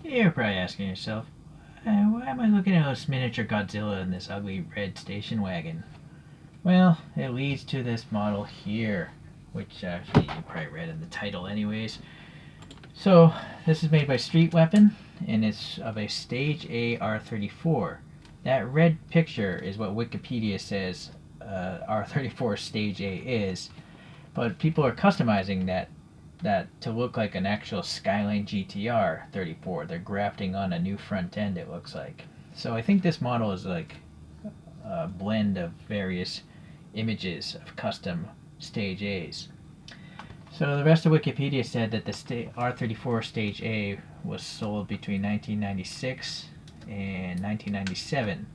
You're probably asking yourself, why am I looking at this miniature Godzilla in this ugly red station wagon? Well, it leads to this model here, which you probably read in the title anyways. So, this is made by Street Weapon, and it's of a Stagea R34. That red picture is what Wikipedia says R34 Stagea is, but people are customizing that to look like an actual Skyline GTR 34. They're grafting on a new front end, it looks like. So I think this model is like a blend of various images of custom Stage A's. So the rest of Wikipedia said that the R34 Stage A was sold between 1996 and 1997.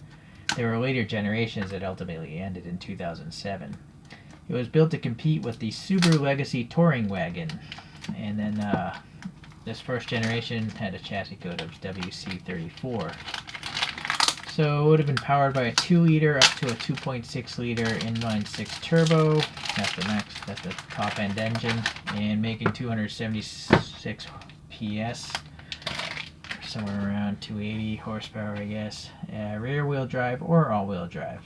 There were later generations that ultimately ended in 2007. It was built to compete with the Subaru Legacy touring wagon, and then this first generation had a chassis code of WC34. So it would have been powered by a 2-liter up to a 2.6-liter inline-6 turbo. That's the top end engine, and making 276 PS, somewhere around 280 horsepower, I guess. Rear-wheel drive or all-wheel drive.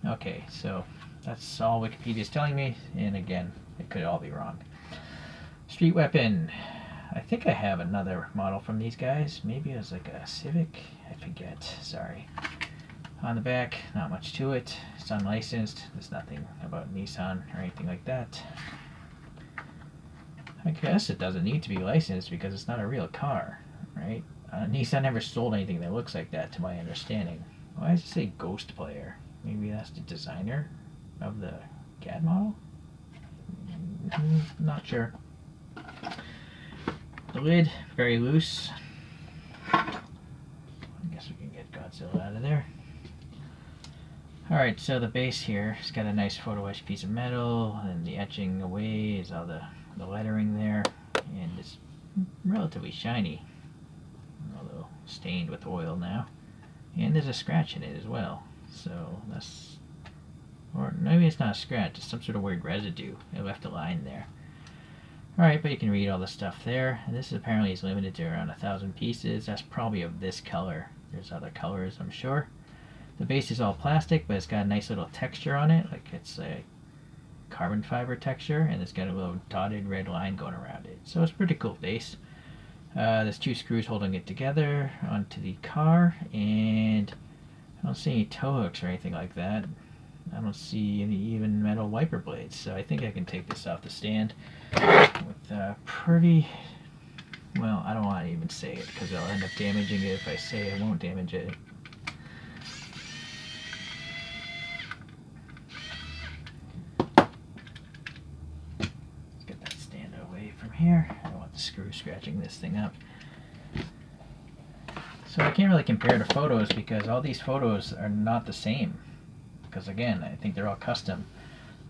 Okay, so that's all Wikipedia is telling me, and again, it could all be wrong. Street Weapon. I think I have another model from these guys. Maybe it was like a Civic. I forget. Sorry. On the back, not much to it. It's unlicensed. There's nothing about Nissan or anything like that. I guess it doesn't need to be licensed because it's not a real car, right? Nissan never sold anything that looks like that, to my understanding. Why does it say Ghost Player? Maybe that's the designer of the CAD model? Not sure. The lid, very loose. I guess we can get Godzilla out of there. Alright, so the base here has got a nice photo etched piece of metal, and the etching away is all the lettering there, and it's relatively shiny, although stained with oil now. And there's a scratch in it as well, so that's, or maybe it's not a scratch, it's some sort of weird residue. It left a line there. Alright, but you can read all the stuff there, and this apparently is limited to around 1,000 pieces. That's probably of this color. There's other colors, I'm sure. The base is all plastic, but it's got a nice little texture on it, like it's a carbon fiber texture, and it's got a little dotted red line going around it. So it's a pretty cool base. There's 2 screws holding it together onto the car, and I don't see any tow hooks or anything like that. I don't see any even metal wiper blades, so I think I can take this off the stand with pretty, well, I don't want to even say it because I'll end up damaging it if I say I won't damage it. Let's get that stand away from here. I don't want the screw scratching this thing up. So I can't really compare to photos because all these photos are not the same. Because again, I think they're all custom.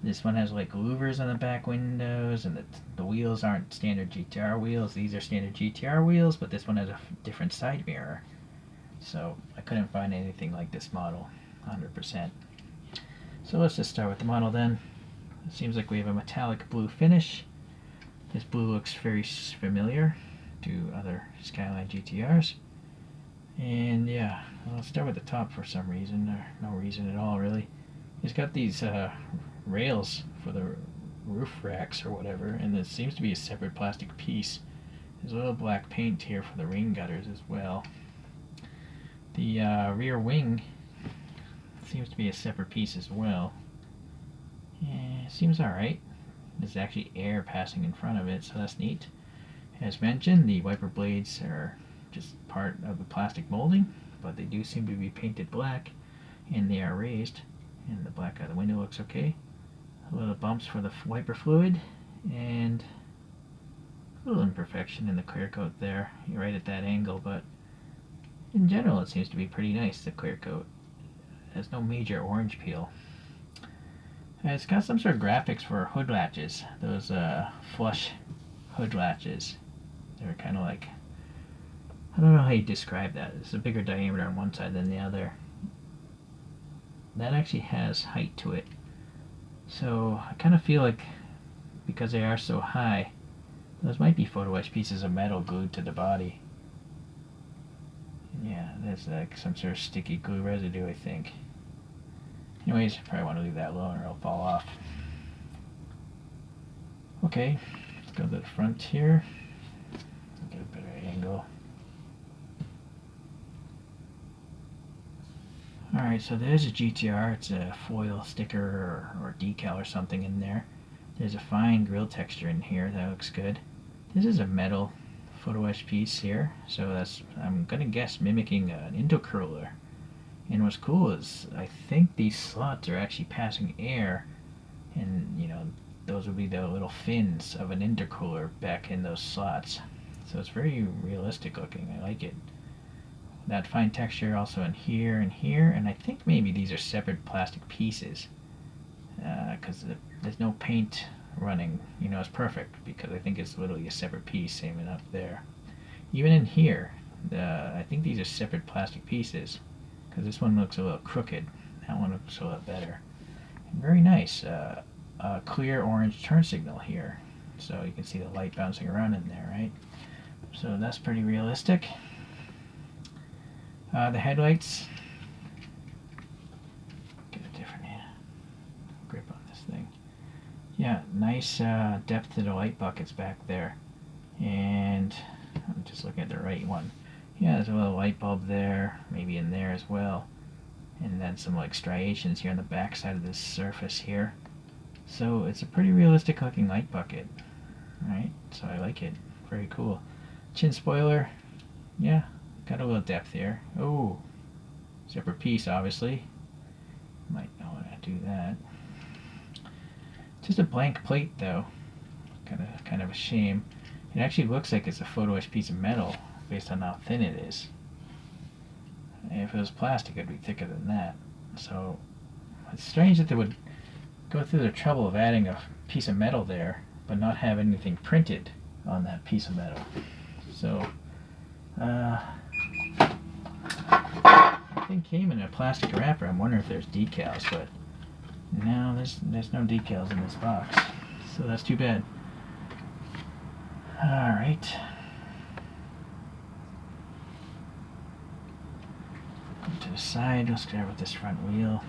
This one has like louvers on the back windows, and the wheels aren't standard GTR wheels. These are standard GTR wheels, but this one has a different side mirror. So I couldn't find anything like this model, 100%. So let's just start with the model then. It seems like we have a metallic blue finish. This blue looks very familiar to other Skyline GTRs. And yeah, I'll start with the top for some reason, or no reason at all really. It's got these rails for the roof racks or whatever, and it seems to be a separate plastic piece. There's a little black paint here for the rain gutters as well. The rear wing seems to be a separate piece as well. Yeah, seems alright. There's actually air passing in front of it, so that's neat. As mentioned, the wiper blades are just part of the plastic molding, but they do seem to be painted black, and they are raised, and the black out of the window looks okay. A little bumps for the wiper fluid, and a little imperfection in the clear coat there, right at that angle, but in general it seems to be pretty nice, the clear coat. There's no major orange peel. It's got some sort of graphics for hood latches, those flush hood latches. They're kind of like, I don't know how you describe that. It's a bigger diameter on one side than the other. That actually has height to it. So I kind of feel like, because they are so high, those might be photo etched pieces of metal glued to the body. Yeah, there's like some sort of sticky glue residue, I think. Anyways, probably want to leave that alone or it'll fall off. Okay, let's go to the front here. Get a better angle. Alright, so there's a GTR. It's a foil sticker or decal or something in there. There's a fine grill texture in here. That looks good. This is a metal photo etch piece here. So that's, I'm going to guess, mimicking an intercooler. And what's cool is I think these slots are actually passing air. And, you know, those would be the little fins of an intercooler back in those slots. So it's very realistic looking. I like it. That fine texture also in here and here, and I think maybe these are separate plastic pieces because there's no paint running. You know, it's perfect because I think it's literally a separate piece. Same up there. Even in here, I think these are separate plastic pieces because this one looks a little crooked. That one looks a lot better. And very nice. A clear orange turn signal here, so you can see the light bouncing around in there, right? So that's pretty realistic. The headlights, get a different grip on this thing. Yeah, nice depth to the light buckets back there. And I'm just looking at the right one. Yeah, there's a little light bulb there, maybe in there as well. And then some like striations here on the back side of this surface here. So it's a pretty realistic looking light bucket, right? So I like it. Very cool. Chin spoiler, yeah. Got a little depth here. Oh, separate piece, obviously. Might not want to do that. Just a blank plate, though. Kind of a shame. It actually looks like it's a photo etched piece of metal based on how thin it is. If it was plastic, it'd be thicker than that. So it's strange that they would go through the trouble of adding a piece of metal there, but not have anything printed on that piece of metal. So. The thing came in a plastic wrapper. I'm wondering if there's decals, but no, there's no decals in this box, so that's too bad. All right. Go to the side. Let's start with this front wheel.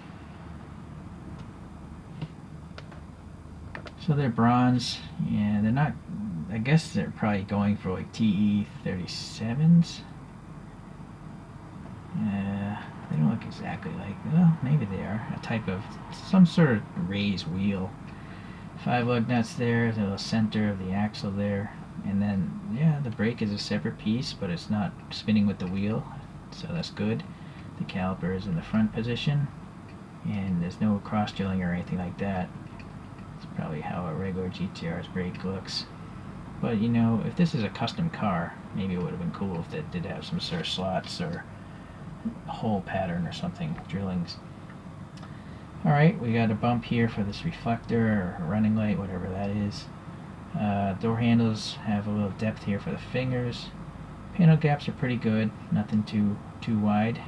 So they're bronze, and they're not. I guess they're probably going for like TE37s. They don't look exactly like, well, maybe they are. A type of, some sort of raised wheel. 5 lug nuts there, the center of the axle there. And then, yeah, the brake is a separate piece, but it's not spinning with the wheel, so that's good. The caliper is in the front position, and there's no cross drilling or anything like that. It's probably how a regular GTR's brake looks. But, you know, if this is a custom car, maybe it would have been cool if it did have some sort of slots or hole pattern or something, drillings. Alright, we got a bump here for this reflector or running light, whatever that is. Door handles have a little depth here for the fingers. Panel gaps are pretty good, nothing too wide.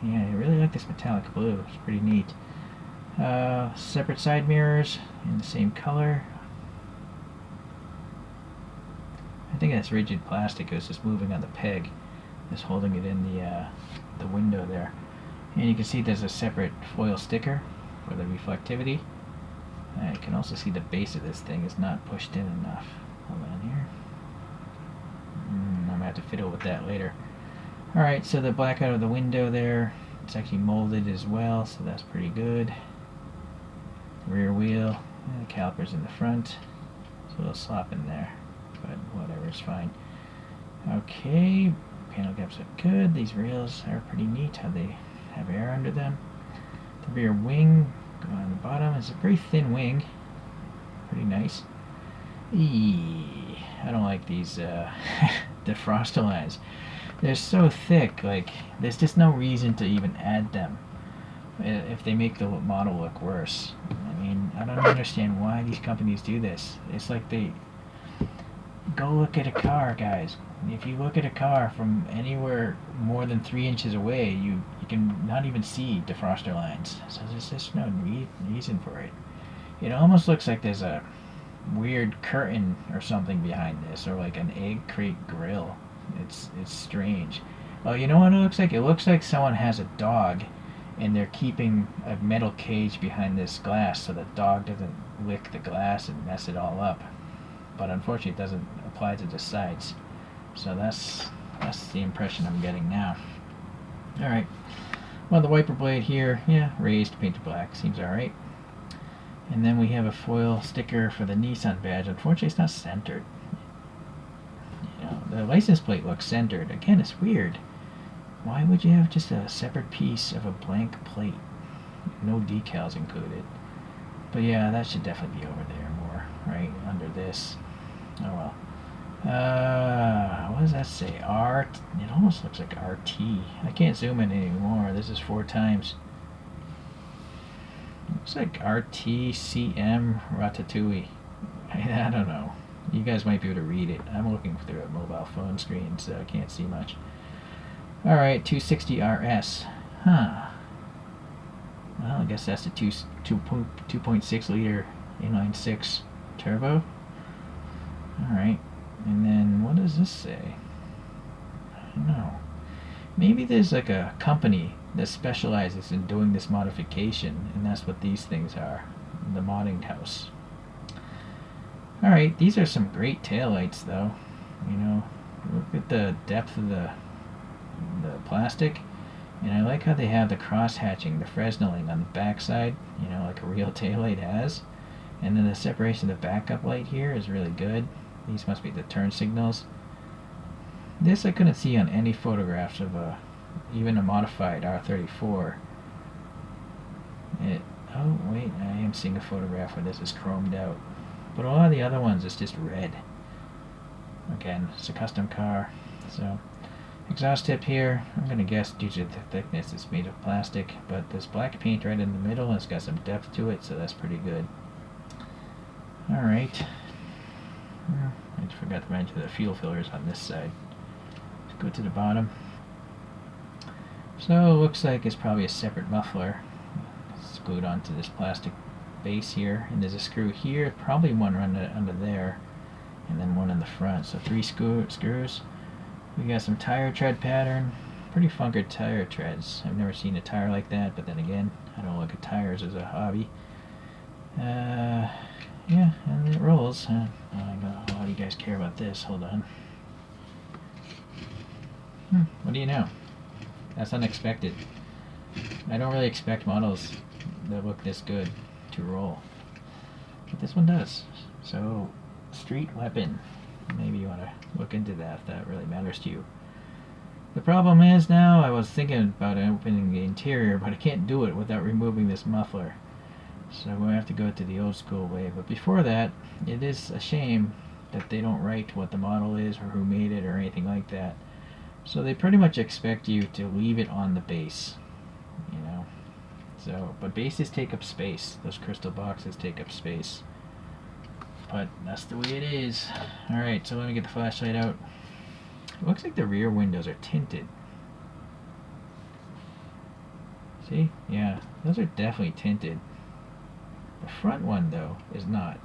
Yeah, I really like this metallic blue, it's pretty neat. Separate side mirrors in the same color. I think that's rigid plastic, it was just moving on the peg. Just holding it in the window there. And you can see there's a separate foil sticker for the reflectivity. You can also see the base of this thing is not pushed in enough. Hold on here. I'm going to have to fiddle with that later. Alright, so the blackout of the window there, it's actually molded as well, so that's pretty good. Rear wheel, and the calipers in the front. There's a little slop in there, but whatever, it's fine. Okay. Panel gaps are good. These rails are pretty neat, how they have air under them. The rear wing going on the bottom is a very thin wing. Pretty nice. I don't like these defroster lines. They're so thick, like there's just no reason to even add them if they make the model look worse. I mean, I don't understand why these companies do this. It's like they go look at a car, guys. If you look at a car from anywhere more than 3 inches away, you can not even see defroster lines. So there's just no reason for it. It almost looks like there's a weird curtain or something behind this, or like an egg crate grill. It's strange. Oh, you know what it looks like? It looks like someone has a dog and they're keeping a metal cage behind this glass so the dog doesn't lick the glass and mess it all up. But unfortunately it doesn't apply to the sides. So that's the impression I'm getting now. Alright. Well, the wiper blade here, yeah, raised, painted black. Seems alright. And then we have a foil sticker for the Nissan badge. Unfortunately, it's not centered. You know, the license plate looks centered. Again, it's weird. Why would you have just a separate piece of a blank plate? No decals included. But yeah, that should definitely be over there more, right? Under this. Oh well. What does that say? R. It almost looks like RT. I can't zoom in anymore. This is 4 times. Looks like RTCM Ratatouille. I don't know. You guys might be able to read it. I'm looking through a mobile phone screen, so I can't see much. Alright, 260 RS. Huh. Well, I guess that's the 2.6 liter inline-6 turbo. Alright. And then, what does this say? I don't know. Maybe there's like a company that specializes in doing this modification, and that's what these things are. The modding house. Alright, these are some great taillights though. You know, look at the depth of the plastic. And I like how they have the cross hatching, the Fresneling on the back side, you know, like a real taillight has. And then the separation of the backup light here is really good. These must be the turn signals. This I couldn't see on any photographs of even a modified R34. Oh wait, I am seeing a photograph where this is chromed out. But a lot of the other ones is just red. Again, it's a custom car. So, exhaust tip here, I'm going to guess due to the thickness it's made of plastic, but this black paint right in the middle has got some depth to it, so that's pretty good. Alright. I forgot to mention the fuel fillers on this side. Let's go to the bottom. So it looks like it's probably a separate muffler. It's glued onto this plastic base here, and there's a screw here, probably one under there, and then one in the front. So 3 screws. We got some tire tread pattern. Pretty funky tire treads. I've never seen a tire like that, but then again, I don't look at tires as a hobby. Yeah, and it rolls. I don't know how you guys care about this. Hold on. What do you know? That's unexpected. I don't really expect models that look this good to roll. But this one does. So, street weapon. Maybe you want to look into that if that really matters to you. The problem is now, I was thinking about opening the interior, but I can't do it without removing this muffler. So we're going to have to go to the old school way. But before that, it is a shame that they don't write what the model is or who made it or anything like that. So they pretty much expect you to leave it on the base, you know. So, but bases take up space. Those crystal boxes take up space. But that's the way it is. Alright, so let me get the flashlight out. It looks like the rear windows are tinted. See? Yeah, those are definitely tinted. The front one, though, is not.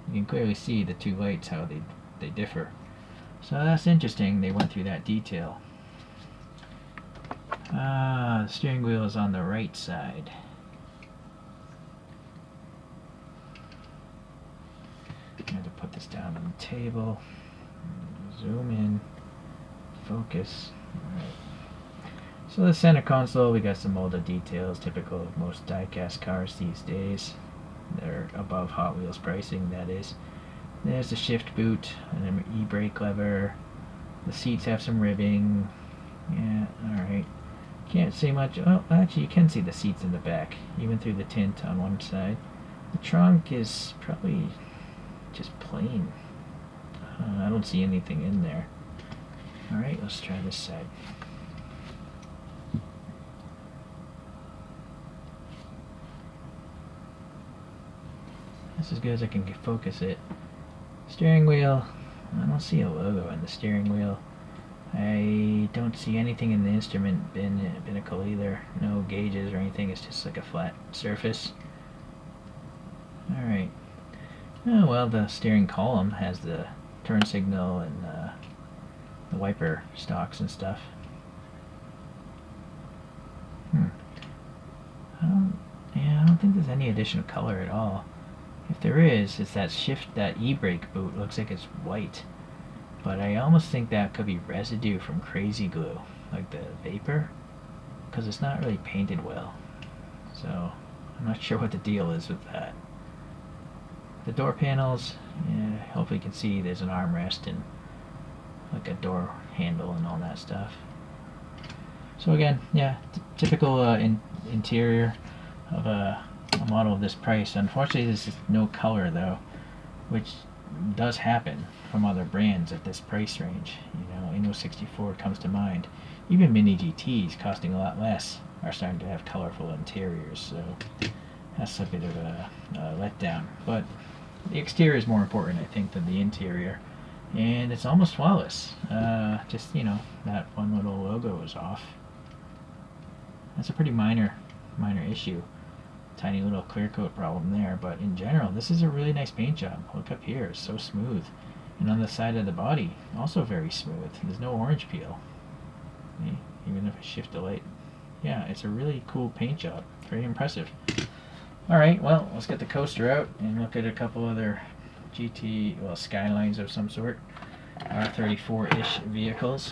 You can clearly see the 2 lights, how they differ. So that's interesting, they went through that detail. The steering wheel is on the right side. I have to put this down on the table. Zoom in. Focus. Alright. So the center console, we got some molded details, typical of most diecast cars these days. They're above Hot Wheels pricing, that is. There's the shift boot, and an e-brake lever. The seats have some ribbing. Yeah, alright. Can't see much. Oh, actually you can see the seats in the back, even through the tint on one side. The trunk is probably just plain. I don't see anything in there. Alright, let's try this side. That's as good as I can focus it. Steering wheel. I don't see a logo in the steering wheel. I don't see anything in the instrument binnacle either. No gauges or anything. It's just like a flat surface. Alright. Oh well, the steering column has the turn signal and the wiper stalks and stuff. there's any additional color at all. If there is, it's that that e-brake boot looks like it's white. But I almost think that could be residue from crazy glue, like the vapor, because it's not really painted well. So I'm not sure what the deal is with that. The door panels, yeah, hopefully you can see there's an armrest and like a door handle and all that stuff. So again, yeah, typical interior of a model of this price. Unfortunately, this is no color though, which does happen from other brands at this price range. You know, Inno 64 comes to mind. Even Mini GTs costing a lot less are starting to have colorful interiors, so that's a bit of a letdown. But the exterior is more important, I think, than the interior, and it's almost flawless. Just, you know, that one little logo is off. That's a pretty minor issue. Tiny little clear coat problem there, but in general, this is a really nice paint job. Look up here, it's so smooth. And on the side of the body, also very smooth. There's no orange peel. Even if I shift the light. Yeah, it's a really cool paint job. Very impressive. Alright, well, let's get the coaster out and look at a couple other GT, well, Skylines of some sort. R34-ish vehicles.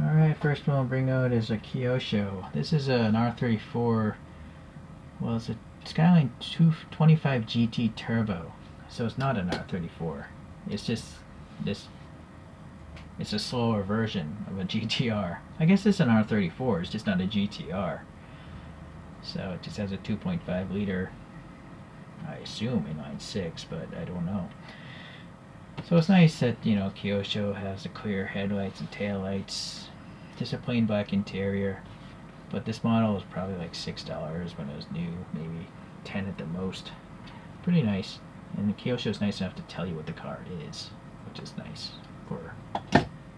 Alright, first one we'll bring out is a Kyosho. This is an R34, well, it's a Skyline 225 GT Turbo. So it's not an R34. It's just this. It's a slower version of a GTR. I guess it's an R34. It's just not a GTR. So it just has a 2.5 liter. I assume inline six, but I don't know. So it's nice that, you know, Kyosho has the clear headlights and taillights. Just a plain black interior. But this model was probably like $6 when it was new, maybe 10 at the most. Pretty nice. And the Kyosho is nice enough to tell you what the car is, which is nice for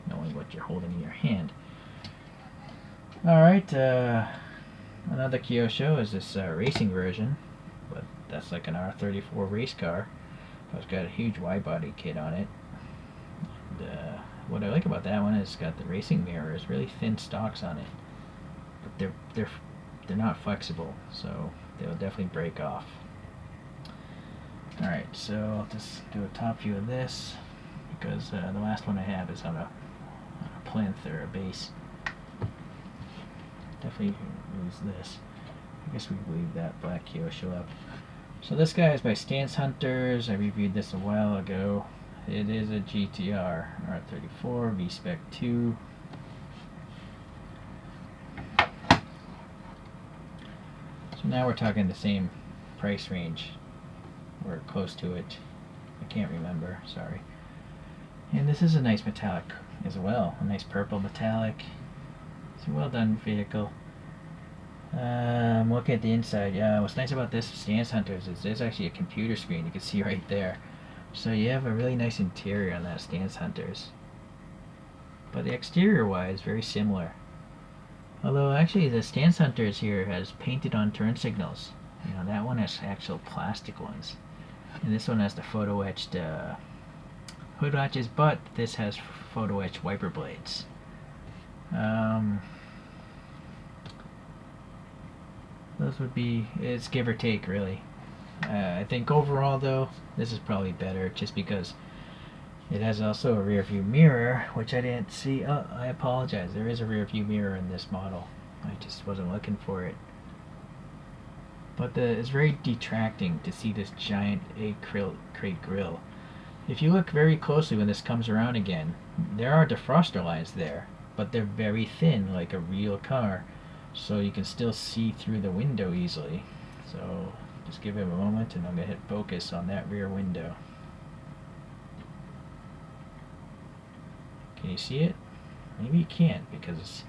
knowing what you're holding in your hand. Alright, another Kyosho is this racing version, but that's like an R34 race car. It's got a huge wide-body kit on it. And, what I like about that one is it's got the racing mirrors, really thin stocks on it, but they're not flexible, so they'll definitely break off. Alright, so I'll just do a top view of this, because the last one I have is on a plinth or a base. Definitely use this. I guess we leave that black Kyosho up. So this guy is by Stance Hunters. I reviewed this a while ago. It is a GTR R34 V-Spec 2. So now we're talking the same price range. We're close to it. I can't remember, sorry. And this is a nice metallic as well. A nice purple metallic. It's a well done vehicle. I'm looking at the inside. Yeah, what's nice about this Stance Hunters is there's actually a computer screen you can see right there. So you have a really nice interior on that Stance Hunters. But the exterior wise, very similar. Although actually the Stance Hunters here has painted on turn signals. You know, that one has actual plastic ones. And this one has the photo etched hood latches, but this has photo etched wiper blades. Those would be, it's give or take really. I think overall though, this is probably better just because it has also a rear view mirror, which I didn't see. Oh, I apologize. There is a rear view mirror in this model. I just wasn't looking for it. But it's very detracting to see this giant egg crate grill. If you look very closely when this comes around again, there are defroster lines there, but they're very thin like a real car, so you can still see through the window easily. So just give it a moment and I'm going to hit focus on that rear window. Can you see it? Maybe you can't because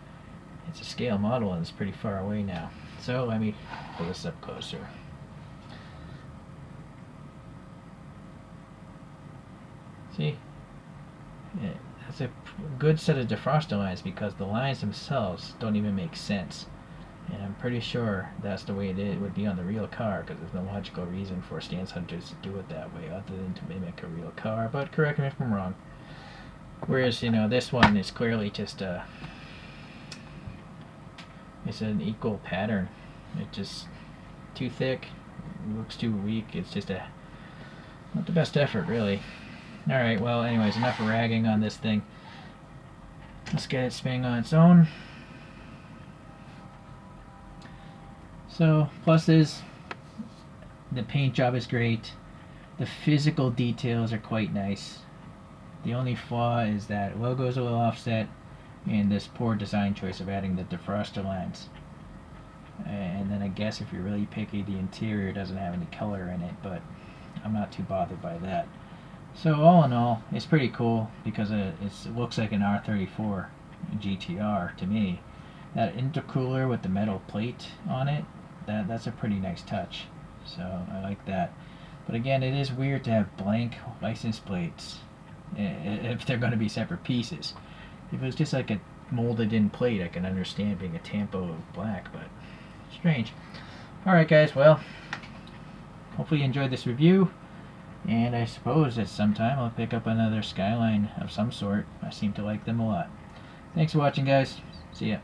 it's a scale model and it's pretty far away now. So let me pull this up closer. See? Yeah, that's a good set of defroster lines because the lines themselves don't even make sense. And I'm pretty sure that's the way it would be on the real car, because there's no logical reason for stance hunters to do it that way other than to mimic a real car. But correct me if I'm wrong. Whereas, you know, this one is clearly just it's an equal pattern. It's just too thick, it looks too weak. It's just not the best effort, really. Alright, well, anyways, enough ragging on this thing. Let's get it spinning on its own. So, plus is the paint job is great. The physical details are quite nice. The only flaw is that logo is a little offset, and this poor design choice of adding the defroster lines. And then I guess if you're really picky, the interior doesn't have any color in it, but I'm not too bothered by that. So all in all, it's pretty cool because it looks like an R34 GTR to me. That intercooler with the metal plate on it, that's a pretty nice touch. So I like that. But again, it is weird to have blank license plates if they're going to be separate pieces. If it was just like a molded in plate, I can understand being a tampo of black, but strange. Alright guys, well, hopefully you enjoyed this review, and I suppose at some time I'll pick up another Skyline of some sort. I seem to like them a lot. Thanks for watching guys. See ya.